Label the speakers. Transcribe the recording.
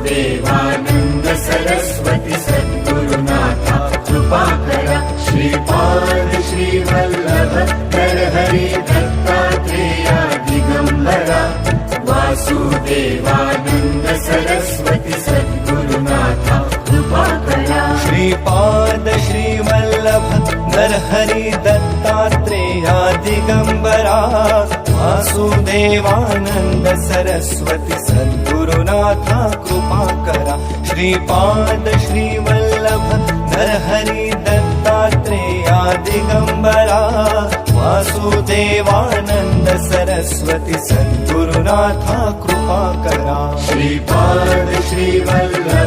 Speaker 1: वासुदेवानंद सरस्वती सद्गुरुनाथा कृपा करा। श्रीपाद श्रीवल्लभ नरहरि दत्तात्रेया दिगंबरा। वासुदेवानंद सरस्वती सद्गुरुनाथा कृपा करा।
Speaker 2: श्रीपाद श्रीवल्लभ नरहरि दत्तात्रेया दिगंबरा। वासुदेवानंद सरस्वती सद्गुरुनाथा कृपा करा। श्रीपाद श्रीवल्लभ नरहरि दत्तात्रेया दिगंबरा। वासुदेवानंद सरस्वती सद्गुरुनाथा कृपा करा।
Speaker 1: श्रीपाद श्रीवल्लभ